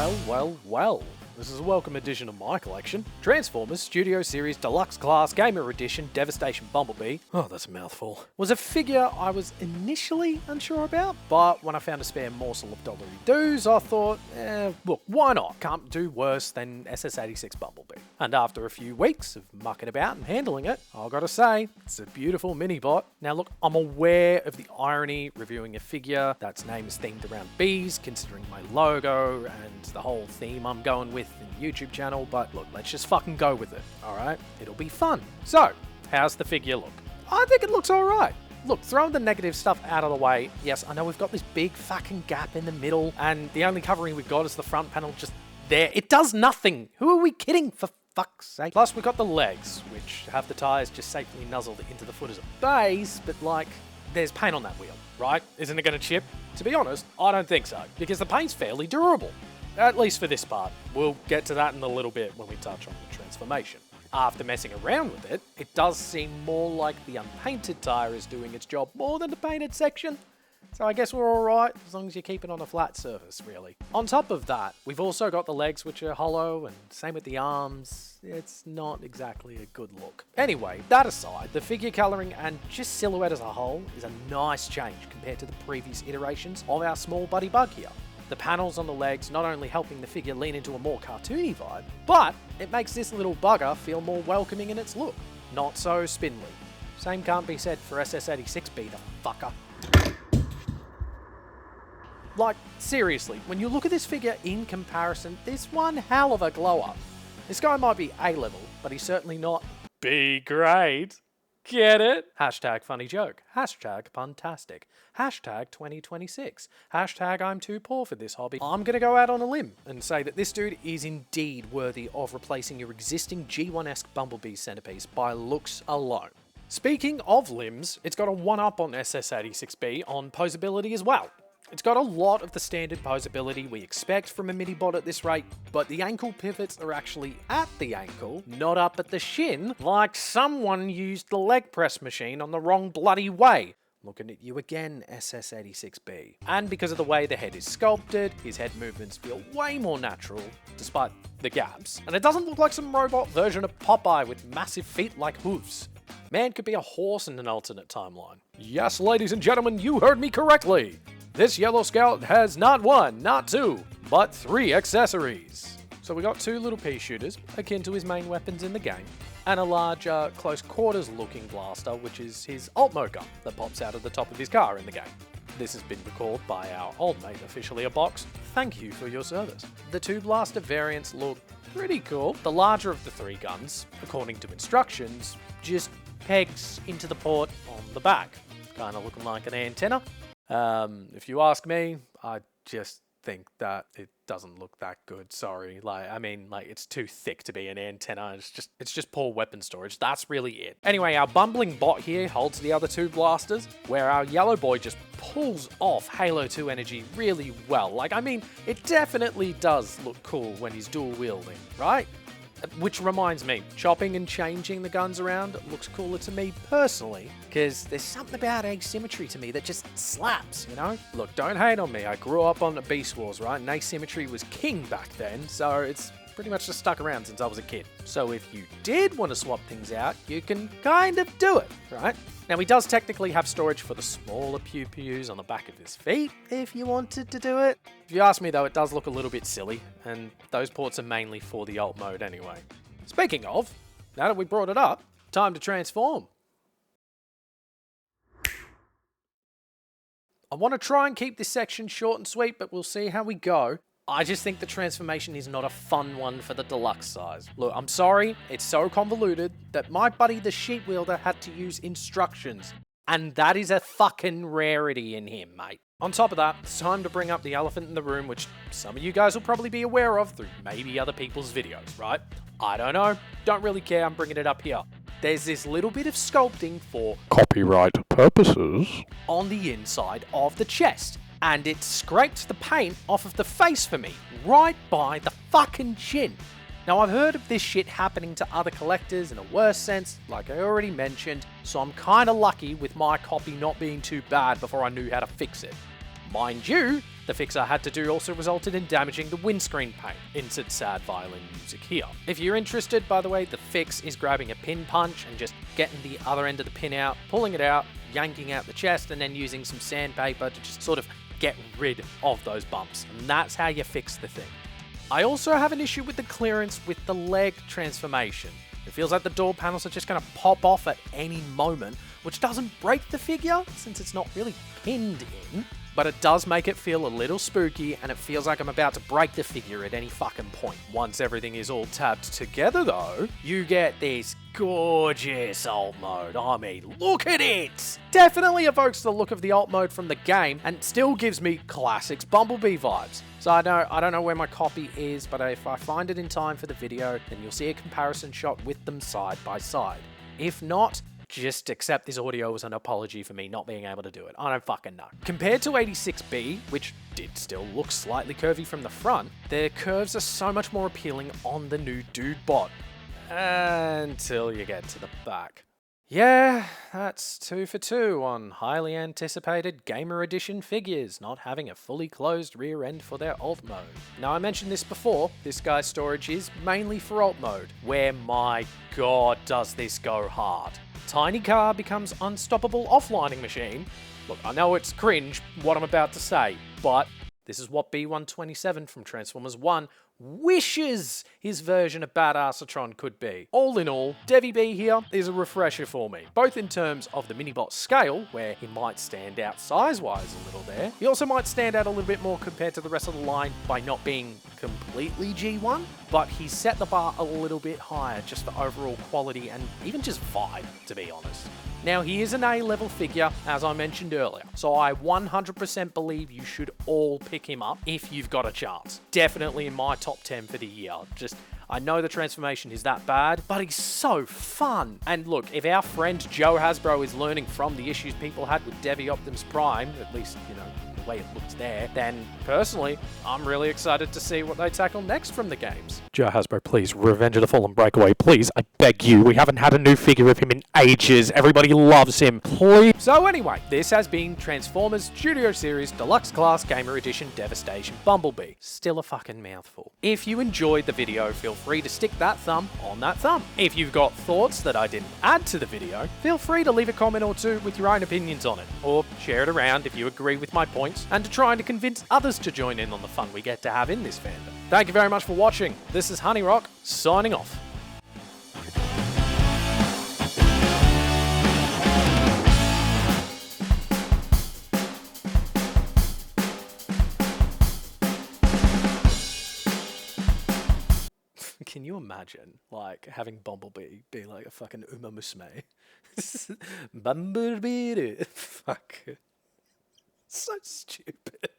Well. This is a welcome edition of my collection. Transformers Studio Series Deluxe Class Gamer Edition Devastation Bumblebee, oh that's a mouthful, was a figure I was initially unsure about, but when I found a spare morsel of dollary dues, I thought, look, why not? Can't do worse than SS86 Bumblebee. And after a few weeks of mucking about and handling it, I've got to say, it's a beautiful mini-bot. Now look, I'm aware of the irony reviewing a figure that's name is themed around bees, considering my logo and the whole theme I'm going with in the YouTube channel, but look, let's just fucking go with it, alright? It'll be fun. So, how's the figure look? I think it looks alright. Look, throwing the negative stuff out of the way, yes, I know we've got this big fucking gap in the middle, and the only covering we've got is the front panel just there. It does nothing! Who are we kidding, for fuck's sake? Plus, we've got the legs, which have the tyres just safely nuzzled into the foot as a base, but like, there's paint on that wheel, right? Isn't it going to chip? To be honest, I don't think so, because the paint's fairly durable. At least for this part. We'll get to that in a little bit when we touch on the transformation. After messing around with it, it does seem more like the unpainted tyre is doing its job more than the painted section. So I guess we're alright, as long as you keep it on a flat surface, really. On top of that, we've also got the legs which are hollow, and same with the arms. It's not exactly a good look. Anyway, that aside, the figure colouring and just silhouette as a whole is a nice change compared to the previous iterations of our small buddy bug here. The panels on the legs not only helping the figure lean into a more cartoony vibe, but it makes this little bugger feel more welcoming in its look. Not so spindly. Same can't be said for SS86B, the fucker. Like, seriously, when you look at this figure in comparison, there's one hell of a glow up. This guy might be A-level, but he's certainly not B-grade. Get it? Hashtag funny joke. Hashtag puntastic. Hashtag 2026. Hashtag I'm too poor for this hobby. I'm gonna go out on a limb and say that this dude is indeed worthy of replacing your existing G1-esque Bumblebee centerpiece by looks alone. Speaking of limbs, it's got a 1-up on SS86B on posability as well. It's got a lot of the standard posability we expect from a mini-bot at this rate, but the ankle pivots are actually at the ankle, not up at the shin, like someone used the leg press machine on the wrong bloody way. Looking at you again, SS86B. And because of the way the head is sculpted, his head movements feel way more natural, despite the gaps. And it doesn't look like some robot version of Popeye with massive feet like hooves. Man could be a horse in an alternate timeline. Yes, ladies and gentlemen, you heard me correctly! This Yellow Scout has not 1, not 2, but 3 accessories. So we got 2 little pea shooters, akin to his main weapons in the game, and a large, close quarters looking blaster, which is his alt mode gun that pops out of the top of his car in the game. This has been recalled by our old mate, officially a box. Thank you for your service. The 2 blaster variants look pretty cool. The larger of the 3 guns, according to instructions, just pegs into the port on the back, kind of looking like an antenna. If you ask me, I just think that it doesn't look that good, sorry. It's too thick to be an antenna. It's just poor weapon storage. That's really it. Anyway, our bumbling bot here holds the other 2 blasters, where our yellow boy just pulls off Halo 2 energy really well. It definitely does look cool when he's dual wielding, right? Which reminds me, chopping and changing the guns around looks cooler to me personally, because there's something about asymmetry to me that just slaps, you know? Look, don't hate on me, I grew up on the Beast Wars, right? And asymmetry was king back then, so it's pretty much just stuck around since I was a kid. So if you did want to swap things out, you can kind of do it, right? Now he does technically have storage for the smaller pew-pews on the back of his feet, if you wanted to do it. If you ask me though, it does look a little bit silly, and those ports are mainly for the alt mode anyway. Speaking of, now that we brought it up, time to transform. I want to try and keep this section short and sweet, but we'll see how we go. I just think the transformation is not a fun one for the deluxe size. Look, I'm sorry, it's so convoluted that my buddy the sheet wielder had to use instructions. And that is a fucking rarity in him, mate. On top of that, it's time to bring up the elephant in the room, which some of you guys will probably be aware of through maybe other people's videos, right? I don't know, don't really care, I'm bringing it up here. There's this little bit of sculpting for copyright purposes on the inside of the chest. And it scraped the paint off of the face for me, right by the fucking chin. Now I've heard of this shit happening to other collectors in a worse sense, like I already mentioned, so I'm kinda lucky with my copy not being too bad before I knew how to fix it. Mind you, the fix I had to do also resulted in damaging the windscreen paint. Insert sad violin music here. If you're interested, by the way, the fix is grabbing a pin punch and just getting the other end of the pin out, pulling it out, yanking out the chest, and then using some sandpaper to just sort of get rid of those bumps. And that's how you fix the thing. I also have an issue with the clearance with the leg transformation. It feels like the door panels are just going to pop off at any moment, which doesn't break the figure since it's not really pinned in, but it does make it feel a little spooky, and it feels like I'm about to break the figure at any fucking point. Once everything is all tabbed together though, you get this gorgeous alt mode. I mean, look at it! Definitely evokes the look of the alt mode from the game, and still gives me classics Bumblebee vibes. So I don't know where my copy is, but if I find it in time for the video, then you'll see a comparison shot with them side by side. If not, just accept this audio as an apology for me not being able to do it. I don't fucking know. Compared to 86B, which did still look slightly curvy from the front, their curves are so much more appealing on the new Dude Bot. Until you get to the back. Yeah, that's 2 for 2 on highly anticipated Gamer Edition figures not having a fully closed rear end for their alt mode. Now, I mentioned this before, this guy's storage is mainly for alt mode, where my god does this go hard. Tiny car becomes unstoppable offlining machine. Look, I know it's cringe what I'm about to say, but this is what B127 from Transformers 1 wishes his version of Badassatron could be. All in all, Devi B here is a refresher for me, both in terms of the minibot scale, where he might stand out size-wise a little there. He also might stand out a little bit more compared to the rest of the line by not being completely G1, but he's set the bar a little bit higher just for overall quality and even just vibe, to be honest. Now, he is an A-level figure, as I mentioned earlier, so I 100% believe you should all pick him up if you've got a chance. Definitely in my top 10 for the year. I know the transformation is that bad, but he's so fun. And look, if our friend Joe Hasbro is learning from the issues people had with Devi Optimus Prime, at least, you know, the way it looks there, then personally, I'm really excited to see what they tackle next from the games. Joe Hasbro, please, Revenge of the Fallen Breakaway, please, I beg you. We haven't had a new figure of him in ages. Everybody loves him, please. So anyway, this has been Transformers Studio Series Deluxe Class Gamer Edition Devastation Bumblebee. Still a fucking mouthful. If you enjoyed the video, feel free to stick that thumb on that thumb. If you've got thoughts that I didn't add to the video, feel free to leave a comment or two with your own opinions on it, or share it around if you agree with my points, and to trying to convince others to join in on the fun we get to have in this fandom. Thank you very much for watching. This is Honeyrock, signing off. Can you imagine, like, having Bumblebee be like a fucking Uma Musume? Bumblebee. Fuck. So stupid.